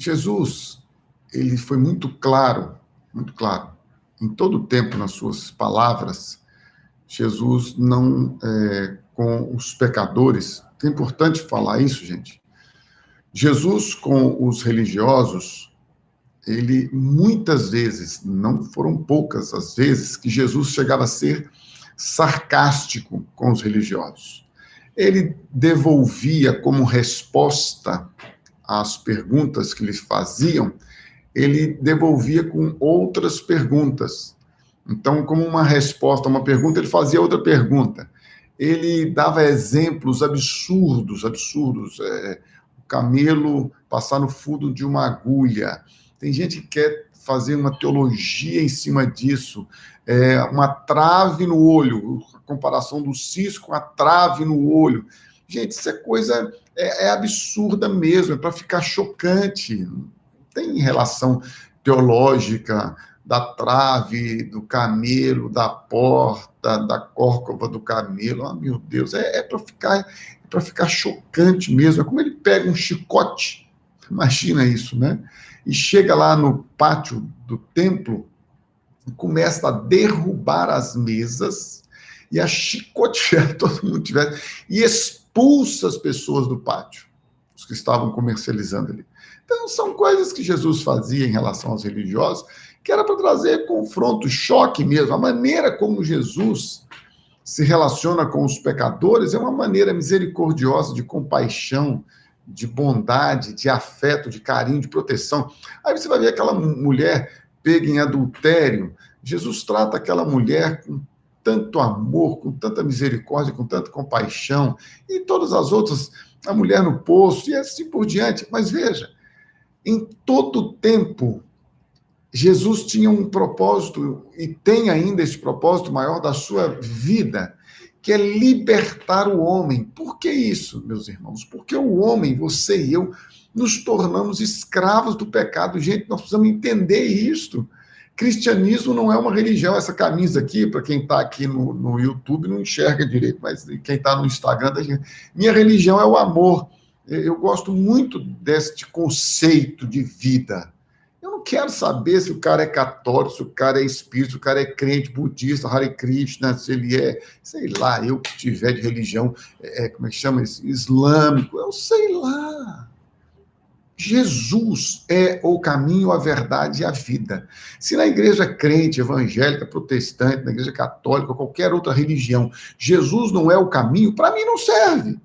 Jesus, ele foi muito claro, em todo o tempo nas suas palavras. Jesus não, com os pecadores, é importante falar isso, gente. Jesus com os religiosos, ele muitas vezes, não foram poucas as vezes, que Jesus chegava a ser sarcástico com os religiosos. Ele devolvia como resposta às perguntas que lhes faziam, ele devolvia com outras perguntas. Então, como uma resposta a uma pergunta, ele fazia outra pergunta. Ele dava exemplos absurdos. O camelo passar no fundo de uma agulha. Tem gente que quer fazer uma teologia em cima disso. Uma trave no olho, a comparação do cisco com a trave no olho. Gente, isso é coisa absurda mesmo, é para ficar chocante. Não tem relação teológica da trave, do camelo, da porta, da córcova do camelo. Ah, meu Deus, é para ficar chocante mesmo. É como ele pega um chicote, imagina isso, né? E chega lá no pátio do templo e começa a derrubar as mesas e a chicotear todo mundo e expulsa as pessoas do pátio, os que estavam comercializando ali. Então, são coisas que Jesus fazia em relação aos religiosos, que era para trazer confronto, choque mesmo. A maneira como Jesus se relaciona com os pecadores é uma maneira misericordiosa, de compaixão, de bondade, de afeto, de carinho, de proteção. Aí você vai ver aquela mulher pega em adultério. Jesus trata aquela mulher com tanto amor, com tanta misericórdia, com tanta compaixão, e todas as outras, a mulher no poço, e assim por diante. Mas veja, em todo tempo, Jesus tinha um propósito, e tem ainda esse propósito maior da sua vida, que é libertar o homem. Por que isso, meus irmãos? Porque o homem, você e eu, nos tornamos escravos do pecado. Gente, nós precisamos entender isto. Cristianismo não é uma religião. Essa camisa aqui, para quem está aqui no YouTube, não enxerga direito, mas quem está no Instagram, minha religião é o amor. Eu gosto muito deste conceito de vida. Eu não quero saber se o cara é católico, se o cara é espírita, se o cara é crente, budista, Hare Krishna, se ele é, sei lá, eu que tiver de religião, como é que chama isso? Islâmico, eu sei lá. Jesus é o caminho, a verdade e a vida. Se na igreja crente, evangélica, protestante, na igreja católica, qualquer outra religião, Jesus não é o caminho, para mim não serve.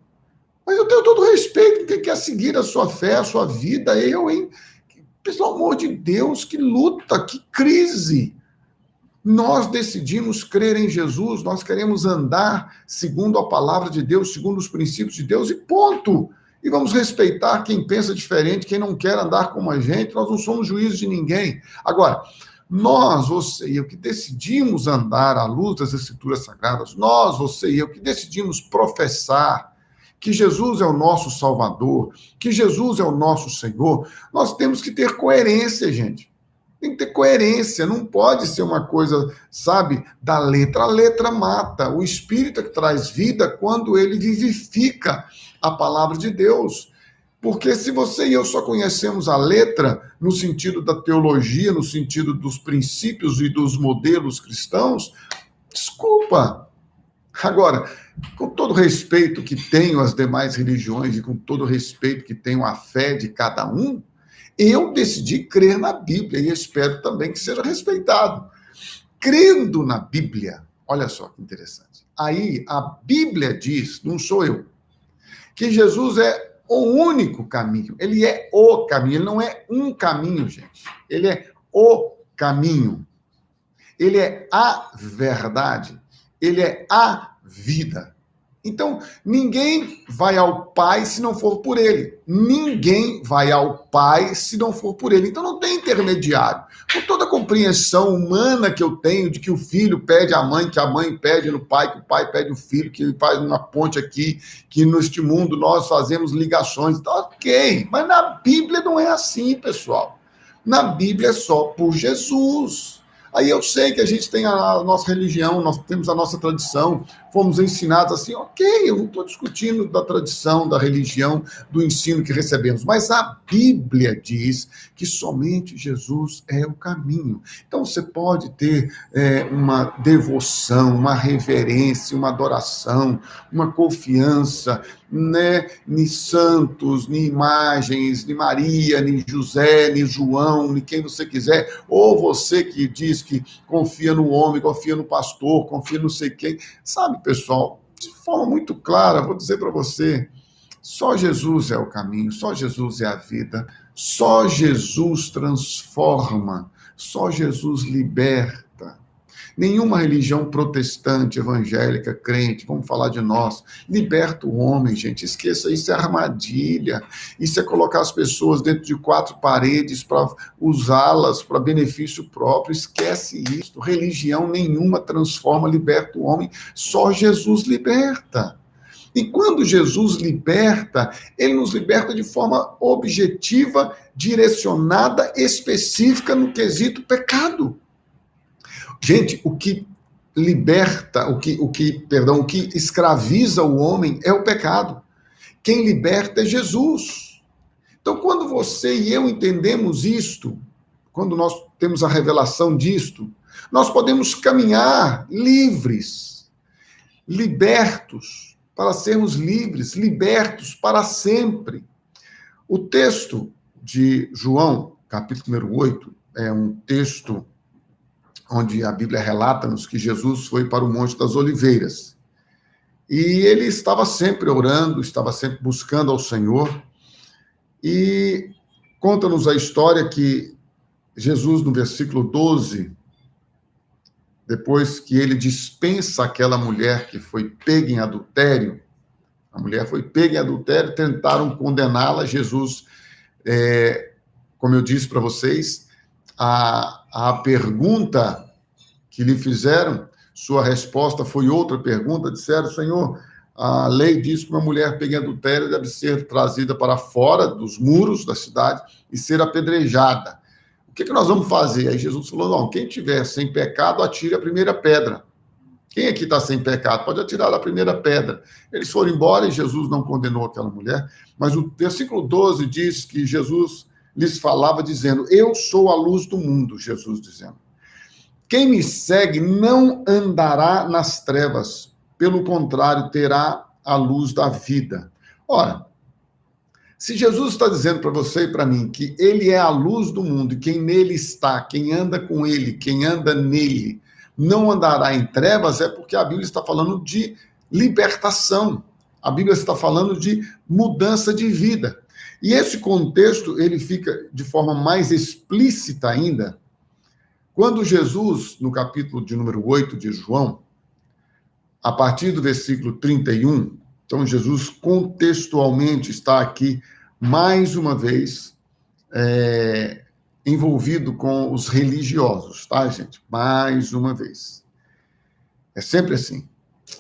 Mas eu tenho todo respeito quem quer seguir a sua fé, a sua vida, hein? Pelo amor de Deus, que luta, que crise. Nós decidimos crer em Jesus, nós queremos andar segundo a palavra de Deus, segundo os princípios de Deus, e ponto. E vamos respeitar quem pensa diferente, quem não quer andar como a gente, nós não somos juízes de ninguém. Agora, nós, você e eu, que decidimos andar à luz das Escrituras Sagradas, nós, você e eu, que decidimos professar que Jesus é o nosso Salvador, que Jesus é o nosso Senhor, nós temos que ter coerência, gente. Tem que ter coerência, não pode ser uma coisa, sabe, da letra. A letra mata, o Espírito é que traz vida quando ele vivifica a palavra de Deus. Porque se você e eu só conhecemos a letra no sentido da teologia, no sentido dos princípios e dos modelos cristãos, desculpa. Agora, com todo o respeito que tenho às demais religiões e com todo o respeito que tenho à fé de cada um, eu decidi crer na Bíblia e espero também que seja respeitado. Crendo na Bíblia, olha só que interessante. Aí a Bíblia diz, não sou eu, que Jesus é o único caminho. Ele é o caminho, ele não é um caminho, gente. Ele é o caminho. Ele é a verdade. Ele é a vida. Então, ninguém vai ao Pai se não for por ele. Ninguém vai ao Pai se não for por ele. Então, não tem intermediário. Com toda a compreensão humana que eu tenho de que o filho pede à mãe, que a mãe pede no pai, que o pai pede ao filho, que faz uma ponte aqui, que neste mundo nós fazemos ligações. Então, ok, mas na Bíblia não é assim, pessoal. Na Bíblia é só por Jesus. Aí eu sei que a gente tem a nossa religião, nós temos a nossa tradição, fomos ensinados assim, ok, eu não estou discutindo da tradição, da religião, do ensino que recebemos, mas a Bíblia diz que somente Jesus é o caminho. Então você pode ter uma devoção, uma reverência, uma adoração, uma confiança, né, nem santos, nem imagens, nem Maria, nem José, nem João, nem quem você quiser, ou você que diz que confia no homem, confia no pastor, confia no sei quem. Sabe, pessoal, de forma muito clara, vou dizer para você, só Jesus é o caminho, só Jesus é a vida, só Jesus transforma, só Jesus liberta. Nenhuma religião protestante, evangélica, crente, vamos falar de nós, liberta o homem, gente. Esqueça, isso é armadilha. Isso é colocar as pessoas dentro de quatro paredes para usá-las para benefício próprio. Esquece isso. Religião nenhuma transforma, liberta o homem. Só Jesus liberta. E quando Jesus liberta, ele nos liberta de forma objetiva, direcionada, específica no quesito pecado. Gente, o que liberta, o que escraviza o homem é o pecado. Quem liberta é Jesus. Então, quando você e eu entendemos isto, quando nós temos a revelação disto, nós podemos caminhar livres, libertos, para sermos livres, libertos para sempre. O texto de João, capítulo número 8, é um texto onde a Bíblia relata-nos que Jesus foi para o Monte das Oliveiras. E ele estava sempre orando, estava sempre buscando ao Senhor. E conta-nos a história que Jesus, no versículo 12, depois que ele dispensa aquela mulher que foi pega em adultério, a mulher foi pega em adultério, tentaram condená-la, Jesus, como eu disse para vocês, a pergunta que lhe fizeram, sua resposta foi outra pergunta, disseram, Senhor, a lei diz que uma mulher pega em adultério deve ser trazida para fora dos muros da cidade e ser apedrejada. O que nós vamos fazer? Aí Jesus falou, não, quem tiver sem pecado, atire a primeira pedra. Quem aqui está sem pecado? Pode atirar a primeira pedra. Eles foram embora e Jesus não condenou aquela mulher, mas o versículo 12 diz que Jesus lhes falava dizendo, eu sou a luz do mundo, Jesus dizendo. Quem me segue não andará nas trevas, pelo contrário, terá a luz da vida. Ora, se Jesus está dizendo para você e para mim que ele é a luz do mundo, e quem nele está, quem anda com ele, quem anda nele, não andará em trevas, é porque a Bíblia está falando de libertação. A Bíblia está falando de mudança de vida. E esse contexto, ele fica de forma mais explícita ainda, quando Jesus, no capítulo de número 8 de João, a partir do versículo 31, então Jesus contextualmente está aqui, mais uma vez, envolvido com os religiosos, tá, gente? Mais uma vez. É sempre assim.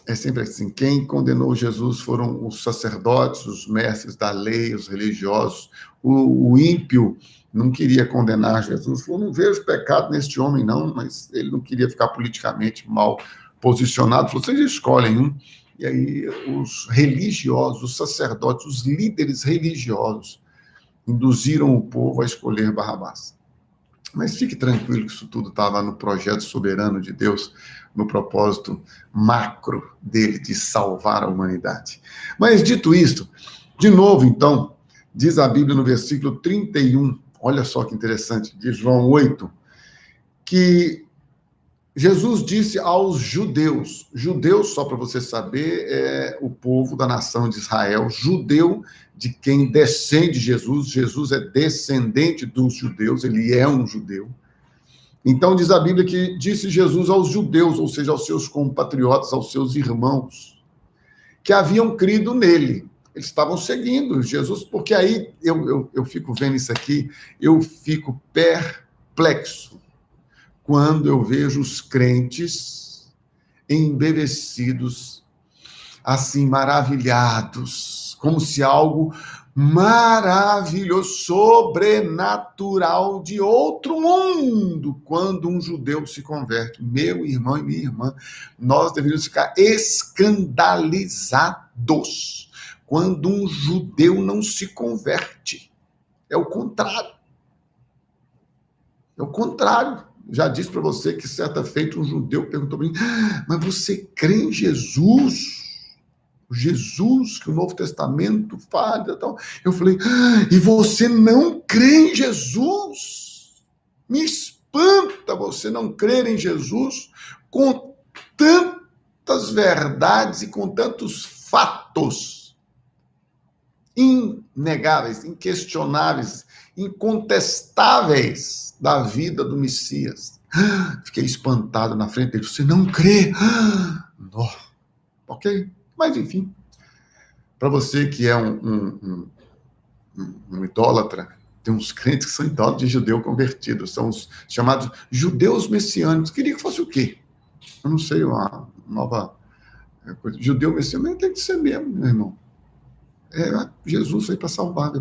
É sempre assim. Quem condenou Jesus foram os sacerdotes, os mestres da lei, os religiosos. O ímpio não queria condenar Jesus, falou, não vejo pecado neste homem, não, mas ele não queria ficar politicamente mal posicionado, falou, vocês escolhem um. E aí os religiosos, os sacerdotes, os líderes religiosos induziram o povo a escolher Barrabás. Mas fique tranquilo que isso tudo estava no projeto soberano de Deus, no propósito macro dele de salvar a humanidade. Mas dito isto, de novo, então, diz a Bíblia no versículo 31, olha só que interessante, de João 8, que Jesus disse aos judeus, só para você saber, é o povo da nação de Israel, judeu de quem descende Jesus é descendente dos judeus, ele é um judeu. Então diz a Bíblia que disse Jesus aos judeus, ou seja, aos seus compatriotas, aos seus irmãos, que haviam crido nele. Eles estavam seguindo Jesus, porque aí eu fico vendo isso aqui, eu fico perplexo quando eu vejo os crentes embevecidos, assim, maravilhados, como se algo maravilhoso, sobrenatural de outro mundo, quando um judeu se converte. Meu irmão e minha irmã, nós deveríamos ficar escandalizados quando um judeu não se converte. É o contrário. É o contrário. Já disse para você que certa feita um judeu perguntou para mim, mas você crê em Jesus? Jesus, que o Novo Testamento fala e tal. Eu falei, e você não crê em Jesus? Me espanta você não crer em Jesus com tantas verdades e com tantos fatos inegáveis, inquestionáveis, incontestáveis da vida do Messias. Fiquei espantado na frente dele. Você não crê? Não. Ok? Mas, enfim, para você que é um idólatra, tem uns crentes que são idólatras de judeu convertido, são os chamados judeus messiânicos. Queria que fosse o quê? Eu não sei, uma nova coisa. Judeu messiânico tem que ser mesmo, meu irmão. Jesus veio para salvar,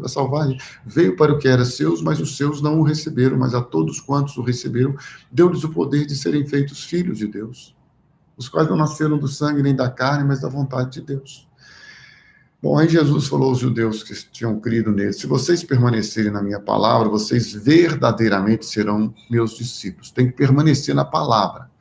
veio para o que era seus, mas os seus não o receberam, mas a todos quantos o receberam, deu-lhes o poder de serem feitos filhos de Deus, os quais não nasceram do sangue nem da carne, mas da vontade de Deus. Bom, aí Jesus falou aos judeus que tinham crido nele, se vocês permanecerem na minha palavra, vocês verdadeiramente serão meus discípulos. Tem que permanecer na palavra.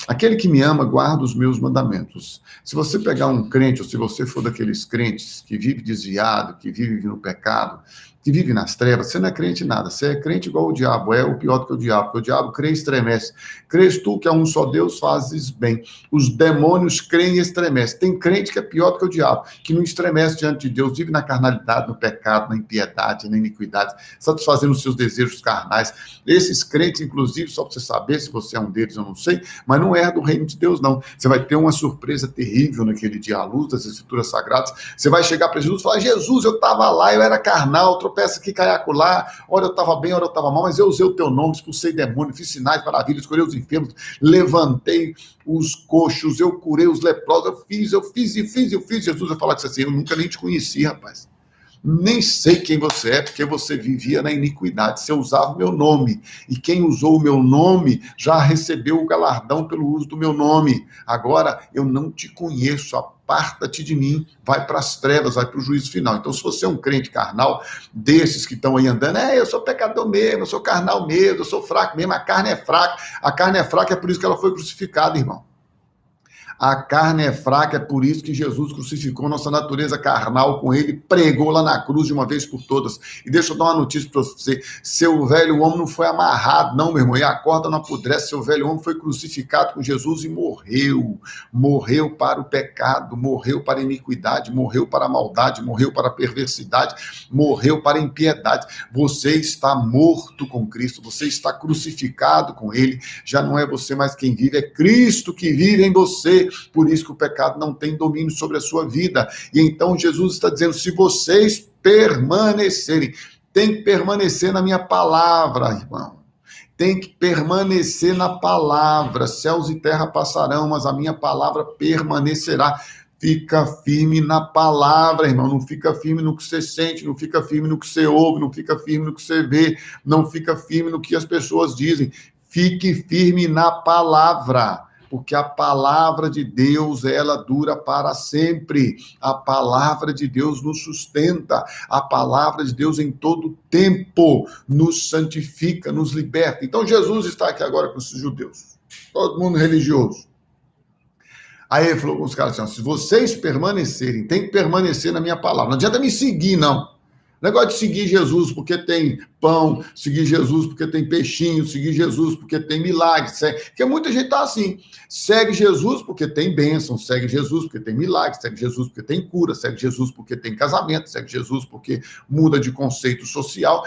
Aquele que me ama, guarda os meus mandamentos. Se você pegar um crente, ou se você for daqueles crentes que vive desviado, que vive no pecado, que vive nas trevas, você não é crente em nada. Você é crente igual o diabo, é o pior do que o diabo, porque o diabo crê e estremece. Crês tu que há um só Deus, fazes bem. Os demônios creem e estremecem. Tem crente que é pior do que o diabo, que não estremece diante de Deus, vive na carnalidade, no pecado, na impiedade, na iniquidade, satisfazendo os seus desejos carnais. Esses crentes, inclusive, só para você saber se você é um deles, eu não sei, mas não é do reino de Deus, não. Você vai ter uma surpresa terrível naquele dia, à luz das Escrituras Sagradas. Você vai chegar para Jesus e falar, Jesus, eu estava lá, eu era carnal, tropeça aqui, cai acolá, ora eu estava bem, ora eu estava mal, mas eu usei o teu nome, expulsei demônio, fiz sinais, maravilhas, escolhi os enfermos, levantei os coxos, eu curei os leprosos, eu fiz, Jesus vai falar com você assim, eu nunca nem te conheci, rapaz. Nem sei quem você é, porque você vivia na iniquidade, você usava o meu nome, e quem usou o meu nome já recebeu o galardão pelo uso do meu nome. Agora, eu não te conheço, aparta-te de mim, vai para as trevas, vai para o juízo final. Então, se você é um crente carnal, desses que estão aí andando, eu sou pecador mesmo, eu sou carnal mesmo, eu sou fraco mesmo, a carne é fraca, é por isso que ela foi crucificada, irmão. A carne é fraca, é por isso que Jesus crucificou nossa natureza carnal com ele, pregou lá na cruz de uma vez por todas. E deixa eu dar uma notícia para você, seu velho homem não foi amarrado, não, meu irmão, e a corda não apodrece, seu velho homem foi crucificado com Jesus e morreu para o pecado, morreu para a iniquidade, morreu para a maldade, morreu para a perversidade, morreu para a impiedade. Você está morto com Cristo, você está crucificado com ele, já não é você mais quem vive, é Cristo que vive em você. Por isso que o pecado não tem domínio sobre a sua vida. E então Jesus está dizendo, se vocês permanecerem, tem que permanecer na minha palavra, irmão. Tem que permanecer na palavra. Céus e terra passarão, mas a minha palavra permanecerá. Fica firme na palavra, irmão. Não fica firme no que você sente, não fica firme no que você ouve, não fica firme no que você vê, não fica firme no que as pessoas dizem. Fique firme na palavra. Porque a palavra de Deus, ela dura para sempre. A palavra de Deus nos sustenta. A palavra de Deus em todo tempo nos santifica, nos liberta. Então Jesus está aqui agora com esses judeus, todo mundo religioso. Aí ele falou com os caras assim, se vocês permanecerem, tem que permanecer na minha palavra. Não adianta me seguir, não. Negócio de seguir Jesus porque tem pão, seguir Jesus porque tem peixinho, seguir Jesus porque tem milagre. Porque muita gente está assim, segue Jesus porque tem bênção, segue Jesus porque tem milagre, segue Jesus porque tem cura, segue Jesus porque tem casamento, segue Jesus porque muda de conceito social.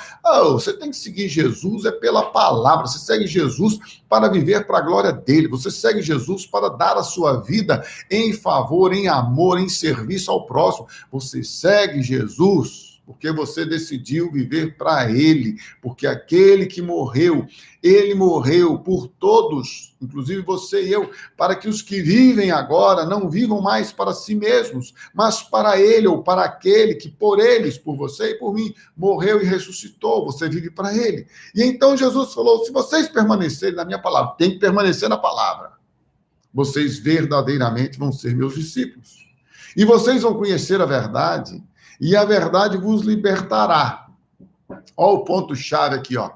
Você tem que seguir Jesus pela palavra, você segue Jesus para viver para a glória dele, você segue Jesus para dar a sua vida em favor, em amor, em serviço ao próximo. Você segue Jesus porque você decidiu viver para ele, porque aquele que morreu, ele morreu por todos, inclusive você e eu, para que os que vivem agora não vivam mais para si mesmos, mas para ele ou para aquele que por eles, por você e por mim, morreu e ressuscitou, você vive para ele. E então Jesus falou, se vocês permanecerem na minha palavra, tem que permanecer na palavra, vocês verdadeiramente vão ser meus discípulos. E vocês vão conhecer a verdade, e a verdade vos libertará. Olha o ponto-chave aqui, ó.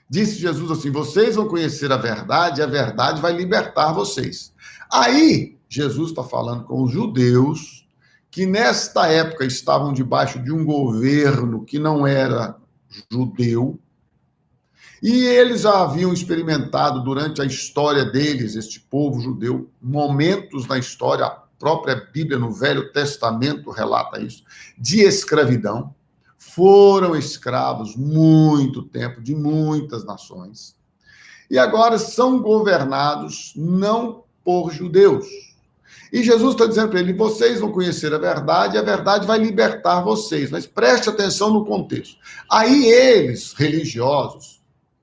Disse Jesus assim, vocês vão conhecer a verdade, e a verdade vai libertar vocês. Aí, Jesus está falando com os judeus, que nesta época estavam debaixo de um governo que não era judeu, e eles já haviam experimentado durante a história deles, este povo judeu, momentos na história, a própria Bíblia no Velho Testamento relata isso, de escravidão. Foram escravos muito tempo, de muitas nações. E agora são governados não por judeus. E Jesus está dizendo para ele, vocês vão conhecer a verdade, e a verdade vai libertar vocês. Mas preste atenção no contexto. Aí eles, religiosos,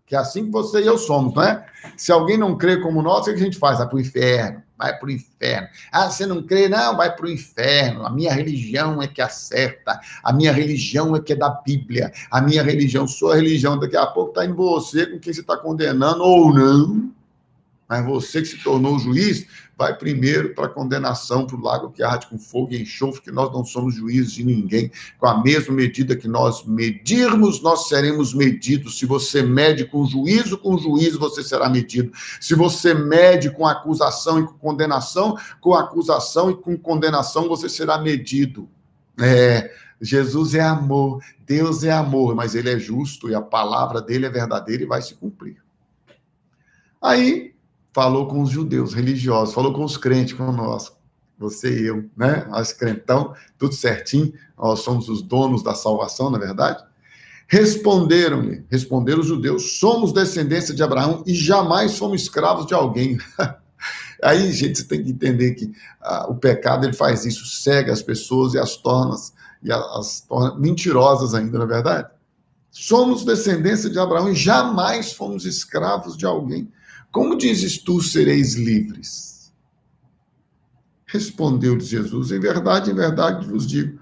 que é assim que você e eu somos, não é? Se alguém não crê como nós, o que a gente faz? Vai para o inferno, vai para o inferno. Ah, você não crê? Não, vai para o inferno. A minha religião é que acerta, a minha religião é que é da Bíblia, a minha religião, sua religião, daqui a pouco está em você com quem você está condenando ou não. Mas você que se tornou juiz, vai primeiro para a condenação, para o lago que arde com fogo e enxofre, que nós não somos juízes de ninguém. Com a mesma medida que nós medirmos, nós seremos medidos. Se você mede com juízo você será medido. Se você mede com acusação e com condenação, com acusação e com condenação você será medido. Jesus é amor, Deus é amor, mas ele é justo e a palavra dele é verdadeira e vai se cumprir. Aí, falou com os judeus religiosos, falou com os crentes, com nós, você e eu, né? Nós crentão, tudo certinho, nós somos os donos da salvação, na verdade. Responderam os judeus, somos descendência de Abraão e jamais fomos escravos de alguém. Aí, gente, você tem que entender que o pecado, ele faz isso, cega as pessoas e as torna mentirosas ainda, na verdade. Somos descendência de Abraão e jamais fomos escravos de alguém. Como dizes tu, sereis livres? Respondeu-lhes Jesus, em verdade vos digo,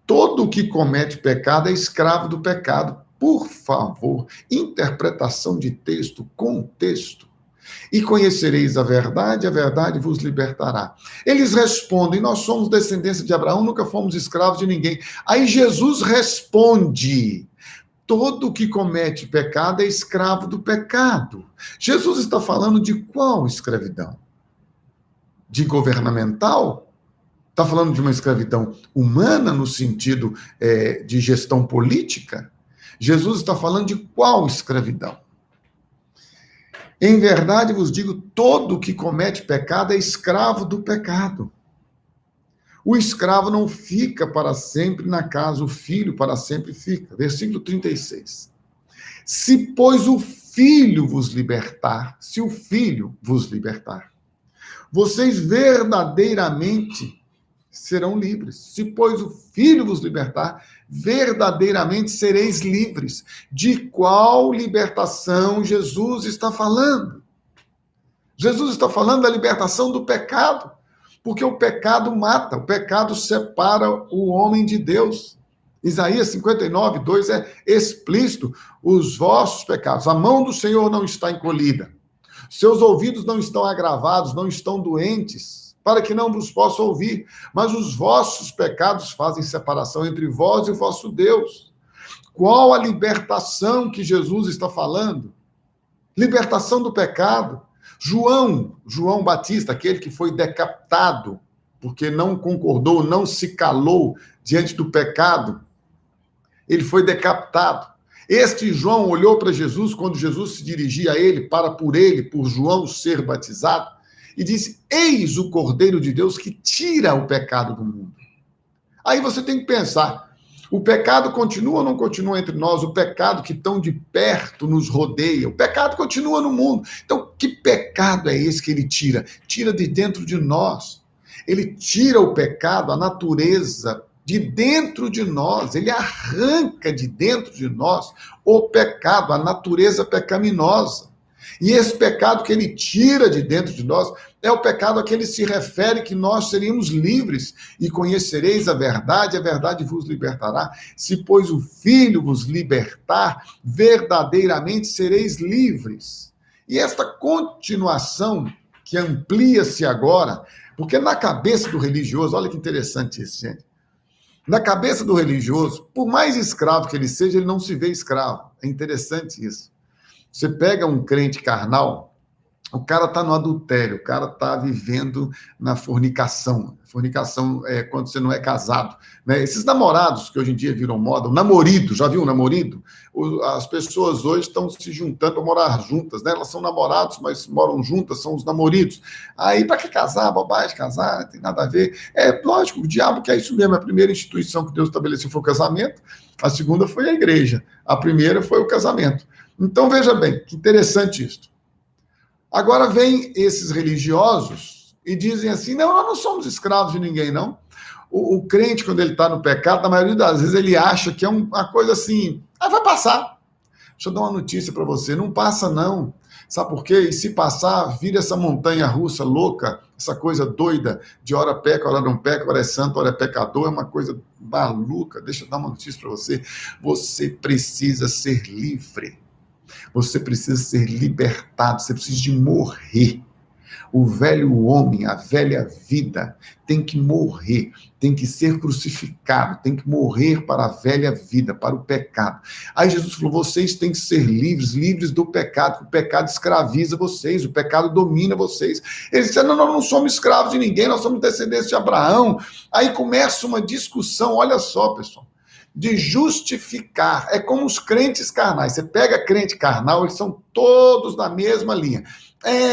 todo o que comete pecado é escravo do pecado. Por favor, interpretação de texto, contexto. E conhecereis a verdade vos libertará. Eles respondem, nós somos descendência de Abraão, nunca fomos escravos de ninguém. Aí Jesus responde, todo que comete pecado é escravo do pecado. Jesus está falando de qual escravidão? De governamental? Está falando de uma escravidão humana, no sentido de gestão política? Jesus está falando de qual escravidão? Em verdade vos digo, todo que comete pecado é escravo do pecado. O escravo não fica para sempre na casa, o filho para sempre fica. Versículo 36. Se, pois, o filho vos libertar, se o filho vos libertar, vocês verdadeiramente serão livres. Se, pois, o filho vos libertar, verdadeiramente sereis livres. De qual libertação Jesus está falando? Jesus está falando da libertação do pecado. Porque o pecado mata, o pecado separa o homem de Deus. Isaías 59, 2 é explícito. Os vossos pecados, a mão do Senhor não está encolhida. Seus ouvidos não estão agravados, não estão doentes, para que não vos possa ouvir. Mas os vossos pecados fazem separação entre vós e o vosso Deus. Qual a libertação que Jesus está falando? Libertação do pecado. João Batista, aquele que foi decapitado, porque não concordou, não se calou diante do pecado, ele foi decapitado. Este João olhou para Jesus, quando Jesus se dirigia a ele, por João ser batizado, e disse, eis o Cordeiro de Deus que tira o pecado do mundo. Aí você tem que pensar, o pecado continua ou não continua entre nós? O pecado que tão de perto nos rodeia. O pecado continua no mundo. Então, que pecado é esse que ele tira? Tira de dentro de nós. Ele tira o pecado, a natureza de dentro de nós, ele arranca de dentro de nós o pecado, a natureza pecaminosa. E esse pecado que ele tira de dentro de nós é o pecado a que ele se refere, que nós seríamos livres. E conhecereis a verdade vos libertará. Se, pois, o Filho vos libertar, verdadeiramente sereis livres. E esta continuação, que amplia-se agora, porque na cabeça do religioso, olha que interessante isso, gente. Na cabeça do religioso, por mais escravo que ele seja, ele não se vê escravo. É interessante isso. Você pega um crente carnal, o cara está no adultério, o cara está vivendo na fornicação. Fornicação é quando você não é casado. Né? Esses namorados que hoje em dia viram moda, o namorido, já viu o namorido? As pessoas hoje estão se juntando para morar juntas, né? Elas são namorados, mas moram juntas, são os namoridos. Aí, para que casar? Bobagem, casar, não tem nada a ver. É lógico, o diabo quer isso mesmo. A primeira instituição que Deus estabeleceu foi o casamento, a segunda foi a igreja, a primeira foi o casamento. Então, veja bem, que interessante isso. Agora vem esses religiosos e dizem assim, não, nós não somos escravos de ninguém, não. O crente, quando ele está no pecado, na maioria das vezes ele acha que é uma coisa assim, vai passar. Deixa eu dar uma notícia para você, não passa não. Sabe por quê? E se passar, vira essa montanha russa louca, essa coisa doida, de hora peca, hora não peca, hora é santo, hora é pecador, é uma coisa maluca. Deixa eu dar uma notícia para você. Você precisa ser livre. Você precisa ser libertado, você precisa de morrer. O velho homem, a velha vida, tem que morrer, tem que ser crucificado, tem que morrer para a velha vida, para o pecado. Aí Jesus falou, vocês têm que ser livres, livres do pecado, o pecado escraviza vocês, o pecado domina vocês. Eles disseram, não, nós não somos escravos de ninguém, nós somos descendentes de Abraão. Aí começa uma discussão, olha só, pessoal, de justificar. É como os crentes carnais. Você pega crente carnal, eles são todos na mesma linha.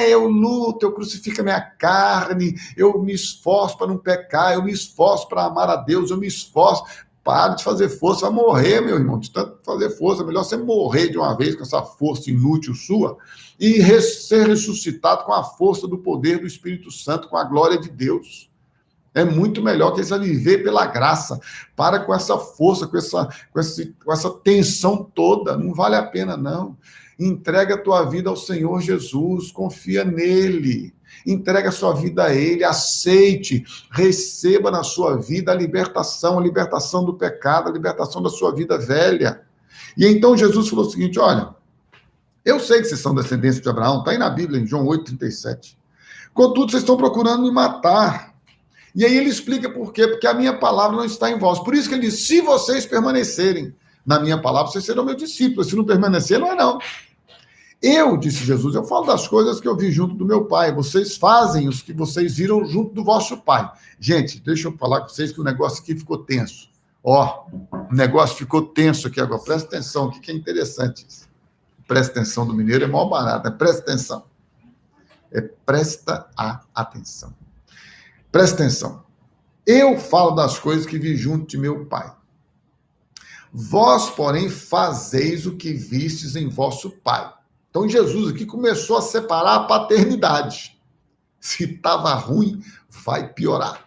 Eu luto, eu crucifico a minha carne, eu me esforço para não pecar, eu me esforço para amar a Deus, eu me esforço. Para de fazer força, vai morrer, meu irmão. De tanto fazer força, é melhor você morrer de uma vez com essa força inútil sua e ser ressuscitado com a força do poder do Espírito Santo, com a glória de Deus. É muito melhor que você viver pela graça. Para com essa força, com essa tensão toda. Não vale a pena, não. Entrega a tua vida ao Senhor Jesus. Confia nele. Entrega a sua vida a ele. Aceite. Receba na sua vida a libertação do pecado, a libertação da sua vida velha. E então Jesus falou o seguinte, olha, eu sei que vocês são descendentes de Abraão, está aí na Bíblia, em João 8,37. Contudo, vocês estão procurando me matar. E aí ele explica por quê, porque a minha palavra não está em vós. Por isso que ele diz, se vocês permanecerem na minha palavra, vocês serão meus discípulos. Se não permanecer, não é não. Eu, disse Jesus, eu falo das coisas que eu vi junto do meu pai. Vocês fazem os que vocês viram junto do vosso pai. Gente, deixa eu falar com vocês que o negócio aqui ficou tenso. Ó, o negócio ficou tenso aqui agora. Presta atenção, o que é interessante isso. Presta atenção do mineiro, é mó barato. Presta atenção. Presta a atenção. Presta atenção. Eu falo das coisas que vi junto de meu pai. Vós, porém, fazeis o que vistes em vosso pai. Então, Jesus aqui começou a separar a paternidade. Se estava ruim, vai piorar.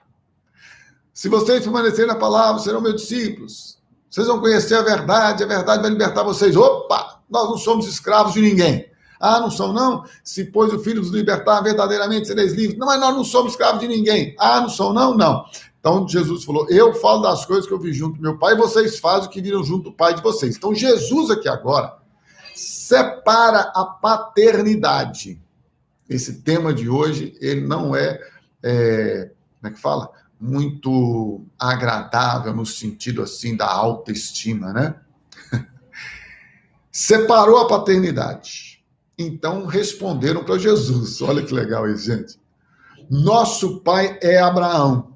Se vocês permanecerem na palavra, serão meus discípulos. Vocês vão conhecer a verdade vai libertar vocês. Opa! Nós não somos escravos de ninguém. Ah, não são, não? Se, pois, o Filho vos libertar, verdadeiramente sereis livres. Não, mas nós não somos escravos de ninguém. Ah, não são, não? Não. Então, Jesus falou, eu falo das coisas que eu vi junto do meu pai, e vocês fazem o que viram junto do pai de vocês. Então, Jesus aqui agora separa a paternidade. Esse tema de hoje, ele não como é que fala? Muito agradável no sentido, assim, da autoestima, né? Separou a paternidade. Então responderam para Jesus. Olha que legal isso, gente. Nosso pai é Abraão.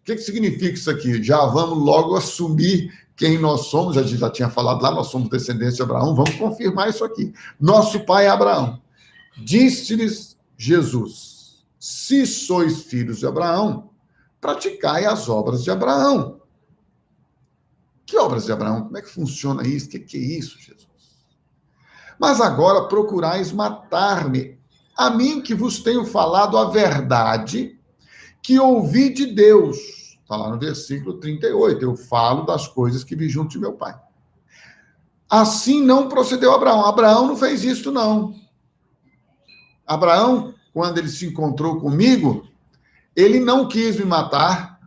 O que significa isso aqui? Já vamos logo assumir quem nós somos. A gente já tinha falado lá, nós somos descendentes de Abraão. Vamos confirmar isso aqui. Nosso pai é Abraão. Disse-lhes Jesus, se sois filhos de Abraão, praticai as obras de Abraão. Que obras de Abraão? Como é que funciona isso? O que é isso, Jesus? Mas agora procurais matar-me, a mim que vos tenho falado a verdade, que ouvi de Deus. Está lá no versículo 38. Eu falo das coisas que vi junto de meu pai. Assim não procedeu Abraão. Abraão não fez isso, não. Abraão, quando ele se encontrou comigo, ele não quis me matar.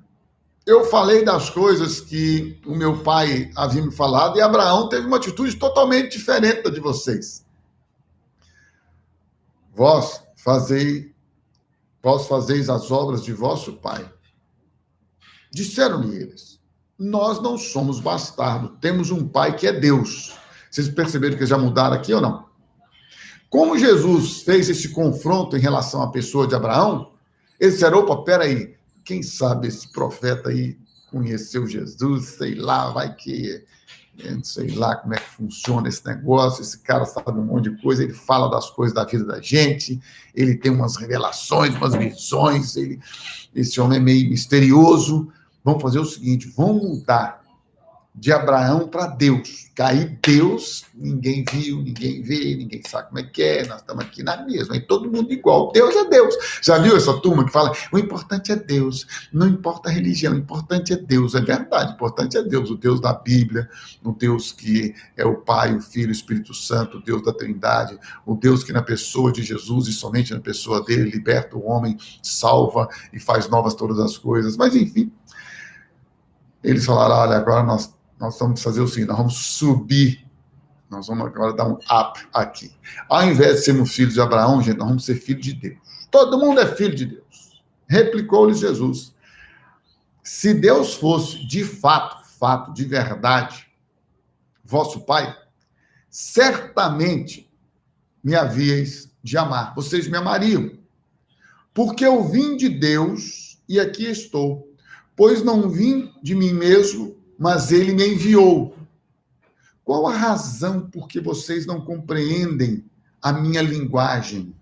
Eu falei das coisas que o meu pai havia me falado e Abraão teve uma atitude totalmente diferente da de vocês. Vós fazeis as obras de vosso pai. Disseram-lhe eles, nós não somos bastardos, temos um pai que é Deus. Vocês perceberam que já mudaram aqui ou não? Como Jesus fez esse confronto em relação à pessoa de Abraão, eles disseram, opa, peraí, quem sabe esse profeta aí conheceu Jesus, sei lá, vai que... sei lá como é que funciona esse negócio, esse cara sabe um monte de coisa, ele fala das coisas da vida da gente, ele tem umas revelações, umas visões, esse homem é meio misterioso. Vamos fazer o seguinte, vamos mudar de Abraão para Deus. Cair Deus, ninguém viu, ninguém vê, ninguém sabe como é que é, nós estamos aqui na mesma, e todo mundo igual. Deus é Deus. Já viu essa turma que fala, o importante é Deus, não importa a religião, o importante é Deus. É verdade, o importante é Deus, o Deus da Bíblia, o Deus que é o Pai, o Filho, o Espírito Santo, o Deus da Trindade, o Deus que na pessoa de Jesus e somente na pessoa dele liberta o homem, salva e faz novas todas as coisas. Mas enfim, eles falaram, olha, agora nós vamos fazer o seguinte, nós vamos subir, nós vamos agora dar um up aqui. Ao invés de sermos filhos de Abraão, gente, nós vamos ser filhos de Deus. Todo mundo é filho de Deus. Replicou-lhes Jesus. Se Deus fosse de fato, de verdade, vosso Pai, certamente me havíeis de amar. Vocês me amariam. Porque eu vim de Deus e aqui estou. Pois não vim de mim mesmo, mas ele me enviou. Qual a razão por que vocês não compreendem a minha linguagem?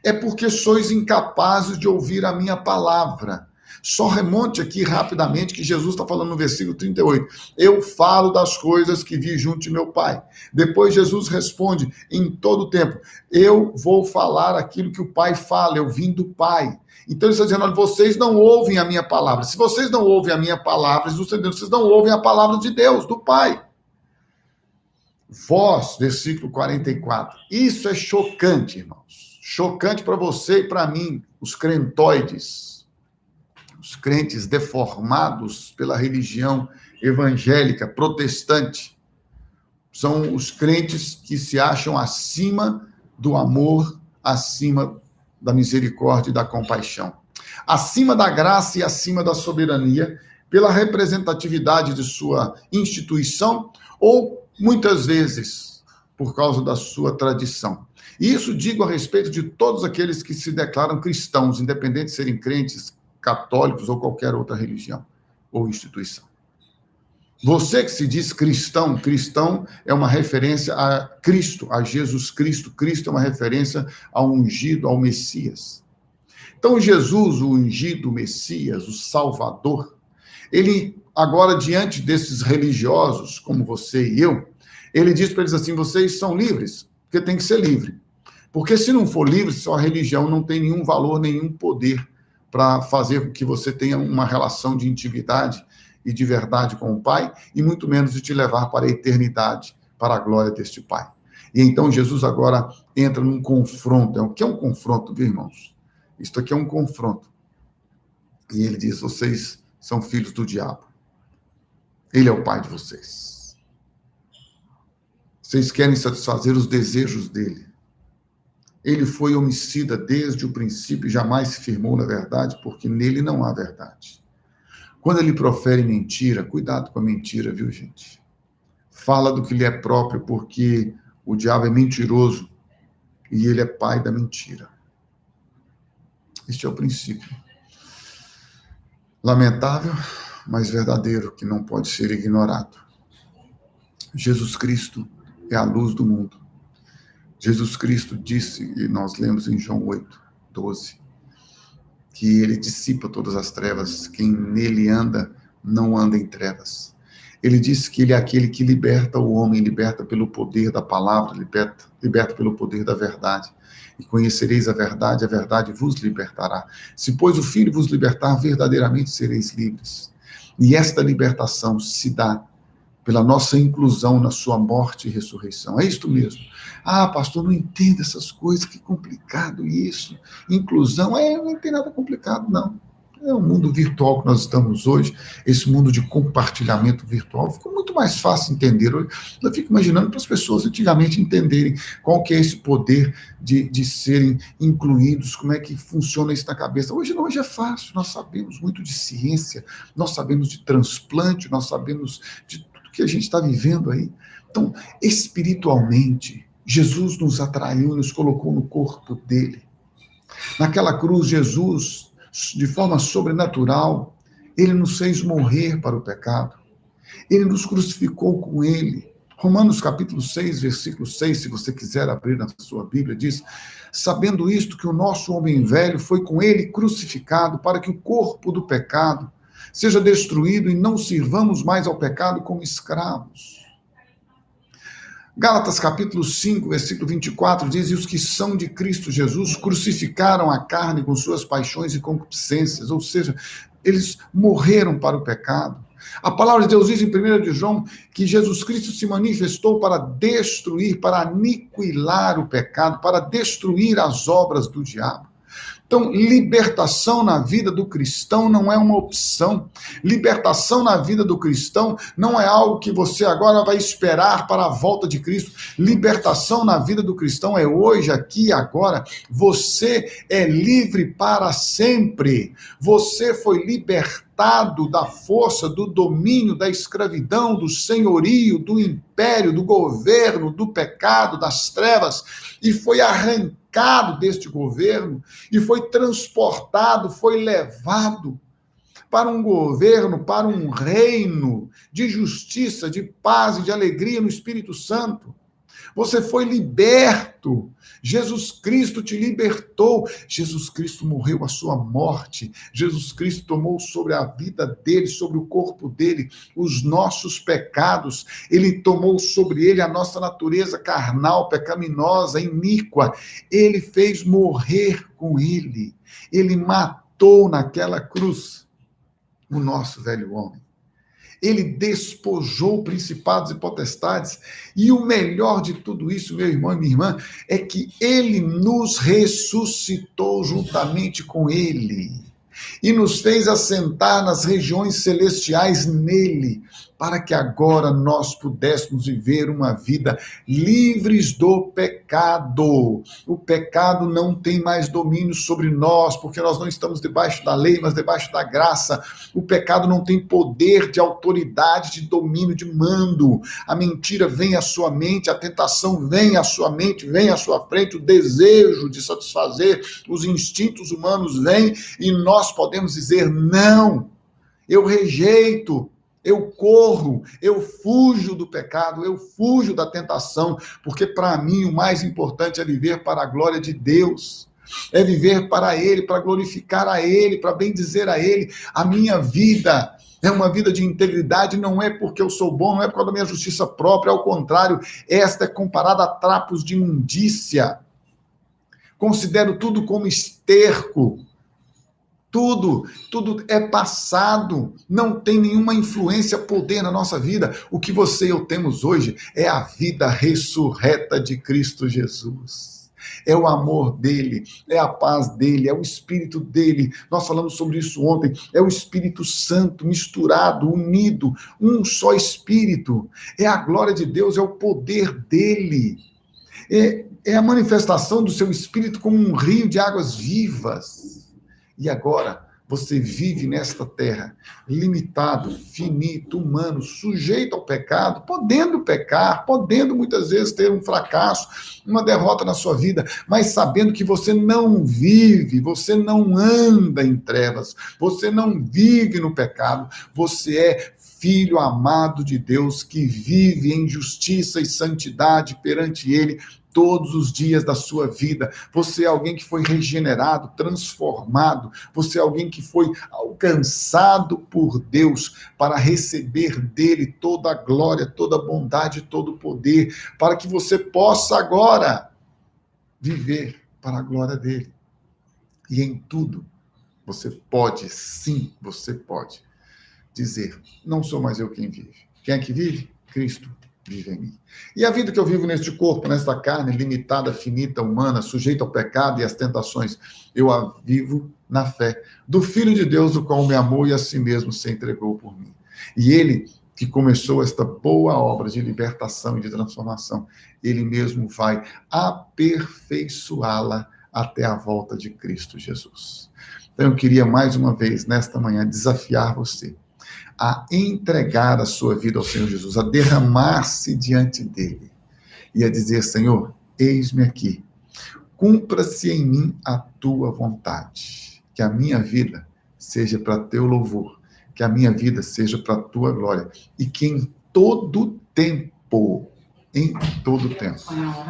É porque sois incapazes de ouvir a minha palavra. Só remonte aqui rapidamente que Jesus está falando no versículo 38. Eu falo das coisas que vi junto de meu Pai. Depois Jesus responde em todo o tempo, eu vou falar aquilo que o Pai fala, eu vim do Pai. Então ele está dizendo, olha, vocês não ouvem a minha palavra. Se vocês não ouvem a minha palavra, vocês não ouvem a palavra de Deus, do Pai. Vós, versículo 44. Isso é chocante, irmãos. Chocante para você e para mim, os crentoides, os crentes deformados pela religião evangélica, protestante. São os crentes que se acham acima do amor, acima da misericórdia e da compaixão. Acima da graça e acima da soberania, pela representatividade de sua instituição, ou, muitas vezes, por causa da sua tradição. E isso digo a respeito de todos aqueles que se declaram cristãos, independente de serem crentes, católicos ou qualquer outra religião ou instituição. Você que se diz cristão, cristão é uma referência a Cristo, a Jesus Cristo. Cristo é uma referência ao ungido, ao Messias. Então, Jesus, o ungido, o Messias, o Salvador, ele, agora, diante desses religiosos, como você e eu, ele diz para eles assim, vocês são livres, porque tem que ser livre. Porque se não for livre, sua religião não tem nenhum valor, nenhum poder para fazer com que você tenha uma relação de intimidade e de verdade com o Pai, e muito menos de te levar para a eternidade, para a glória deste Pai. E então Jesus agora entra num confronto. O que é um confronto, viu, irmãos? Isto aqui é um confronto. E ele diz, vocês são filhos do diabo. Ele é o pai de vocês. Vocês querem satisfazer os desejos dele. Ele foi homicida desde o princípio e jamais se firmou na verdade, porque nele não há verdade. Quando ele profere mentira, cuidado com a mentira, viu, gente? Fala do que lhe é próprio, porque o diabo é mentiroso e ele é pai da mentira. Este é o princípio. Lamentável, mas verdadeiro, que não pode ser ignorado. Jesus Cristo é a luz do mundo. Jesus Cristo disse, e nós lemos em João 8, 12, que ele dissipa todas as trevas. Quem nele anda, não anda em trevas. Ele disse que ele é aquele que liberta o homem, liberta pelo poder da palavra, liberta pelo poder da verdade. E conhecereis a verdade vos libertará. Se, pois, o Filho vos libertar, verdadeiramente sereis livres. E esta libertação se dá pela nossa inclusão na sua morte e ressurreição. É isto mesmo. Ah, pastor, não entendo essas coisas, que complicado isso. Inclusão, não tem nada complicado, não. É o mundo virtual que nós estamos hoje, esse mundo de compartilhamento virtual, ficou muito mais fácil entender. Eu fico imaginando para as pessoas antigamente entenderem qual que é esse poder de serem incluídos, como é que funciona isso na cabeça. Hoje não, hoje é fácil, nós sabemos muito de ciência, nós sabemos de transplante, nós sabemos de tudo que a gente está vivendo aí. Então, espiritualmente, Jesus nos atraiu e nos colocou no corpo dele. Naquela cruz, Jesus, de forma sobrenatural, ele nos fez morrer para o pecado. Ele nos crucificou com ele. Romanos capítulo 6, versículo 6, se você quiser abrir na sua Bíblia, diz: sabendo isto, que o nosso homem velho foi com ele crucificado, para que o corpo do pecado seja destruído e não sirvamos mais ao pecado como escravos. Gálatas capítulo 5, versículo 24, diz: e os que são de Cristo Jesus crucificaram a carne com suas paixões e concupiscências, ou seja, eles morreram para o pecado. A palavra de Deus diz em 1 de João que Jesus Cristo se manifestou para destruir, para aniquilar o pecado, para destruir as obras do diabo. Então, libertação na vida do cristão não é uma opção. Libertação na vida do cristão não é algo que você agora vai esperar para a volta de Cristo. Libertação na vida do cristão é hoje, aqui e agora. Você é livre para sempre. Você foi libertado da força, do domínio, da escravidão, do senhorio, do império, do governo, do pecado, das trevas, e foi arrancado deste governo e foi transportado, foi levado para um governo, para um reino de justiça, de paz e de alegria no Espírito Santo. Você foi liberto. Jesus Cristo te libertou. Jesus Cristo morreu a sua morte. Jesus Cristo tomou sobre a vida dele, sobre o corpo dele, os nossos pecados. Ele tomou sobre ele a nossa natureza carnal, pecaminosa, iníqua. Ele fez morrer com ele. Ele matou naquela cruz o nosso velho homem. Ele despojou principados e potestades, e o melhor de tudo isso, meu irmão e minha irmã, é que ele nos ressuscitou juntamente com ele, e nos fez assentar nas regiões celestiais nele, para que agora nós pudéssemos viver uma vida livres do pecado. O pecado não tem mais domínio sobre nós, porque nós não estamos debaixo da lei, mas debaixo da graça. O pecado não tem poder de autoridade, de domínio, de mando. A mentira vem à sua mente, a tentação vem à sua mente, vem à sua frente, o desejo de satisfazer os instintos humanos vem, e nós podemos dizer: não, eu rejeito. Eu corro, eu fujo do pecado, eu fujo da tentação, porque para mim o mais importante é viver para a glória de Deus, é viver para Ele, para glorificar a Ele, para bendizer a Ele. A minha vida é uma vida de integridade, não é porque eu sou bom, não é por causa da minha justiça própria, ao contrário, esta é comparada a trapos de imundícia. Considero tudo como esterco. Tudo é passado, não tem nenhuma influência, poder na nossa vida. O que você e eu temos hoje é a vida ressurreta de Cristo Jesus. É o amor dele, é a paz dele, é o Espírito dele. Nós falamos sobre isso ontem. É o Espírito Santo misturado, unido, um só Espírito. É a glória de Deus, é o poder dele. É a manifestação do seu Espírito como um rio de águas vivas. E agora você vive nesta terra, limitado, finito, humano, sujeito ao pecado, podendo pecar, podendo muitas vezes ter um fracasso, uma derrota na sua vida, mas sabendo que você não vive, você não anda em trevas, você não vive no pecado, você é filho amado de Deus que vive em justiça e santidade perante Ele todos os dias da sua vida. Você é alguém que foi regenerado, transformado. Você é alguém que foi alcançado por Deus para receber dele toda a glória, toda a bondade, todo o poder, para que você possa agora viver para a glória dele. E em tudo, você pode, sim, você pode dizer, não sou mais eu quem vive. Quem é que vive? Cristo vive em mim. E a vida que eu vivo neste corpo, nesta carne limitada, finita, humana, sujeita ao pecado e às tentações, eu a vivo na fé do Filho de Deus, o qual me amou e a si mesmo se entregou por mim. E ele que começou esta boa obra de libertação e de transformação, ele mesmo vai aperfeiçoá-la até a volta de Cristo Jesus. Então eu queria mais uma vez, nesta manhã, desafiar você a entregar a sua vida ao Senhor Jesus, a derramar-se diante dele e a dizer, Senhor, eis-me aqui, cumpra-se em mim a tua vontade, que a minha vida seja para teu louvor, que a minha vida seja para a tua glória, e que em todo tempo,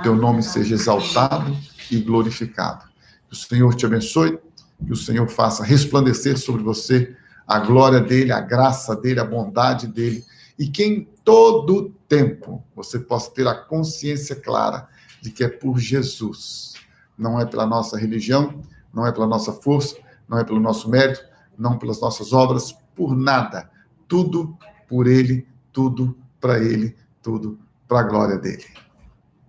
teu nome seja exaltado e glorificado. Que o Senhor te abençoe, que o Senhor faça resplandecer sobre você a glória dele, a graça dele, a bondade dele, e que em todo tempo você possa ter a consciência clara de que é por Jesus, não é pela nossa religião, não é pela nossa força, não é pelo nosso mérito, não pelas nossas obras, por nada, tudo por ele, tudo para ele, tudo para a glória dele.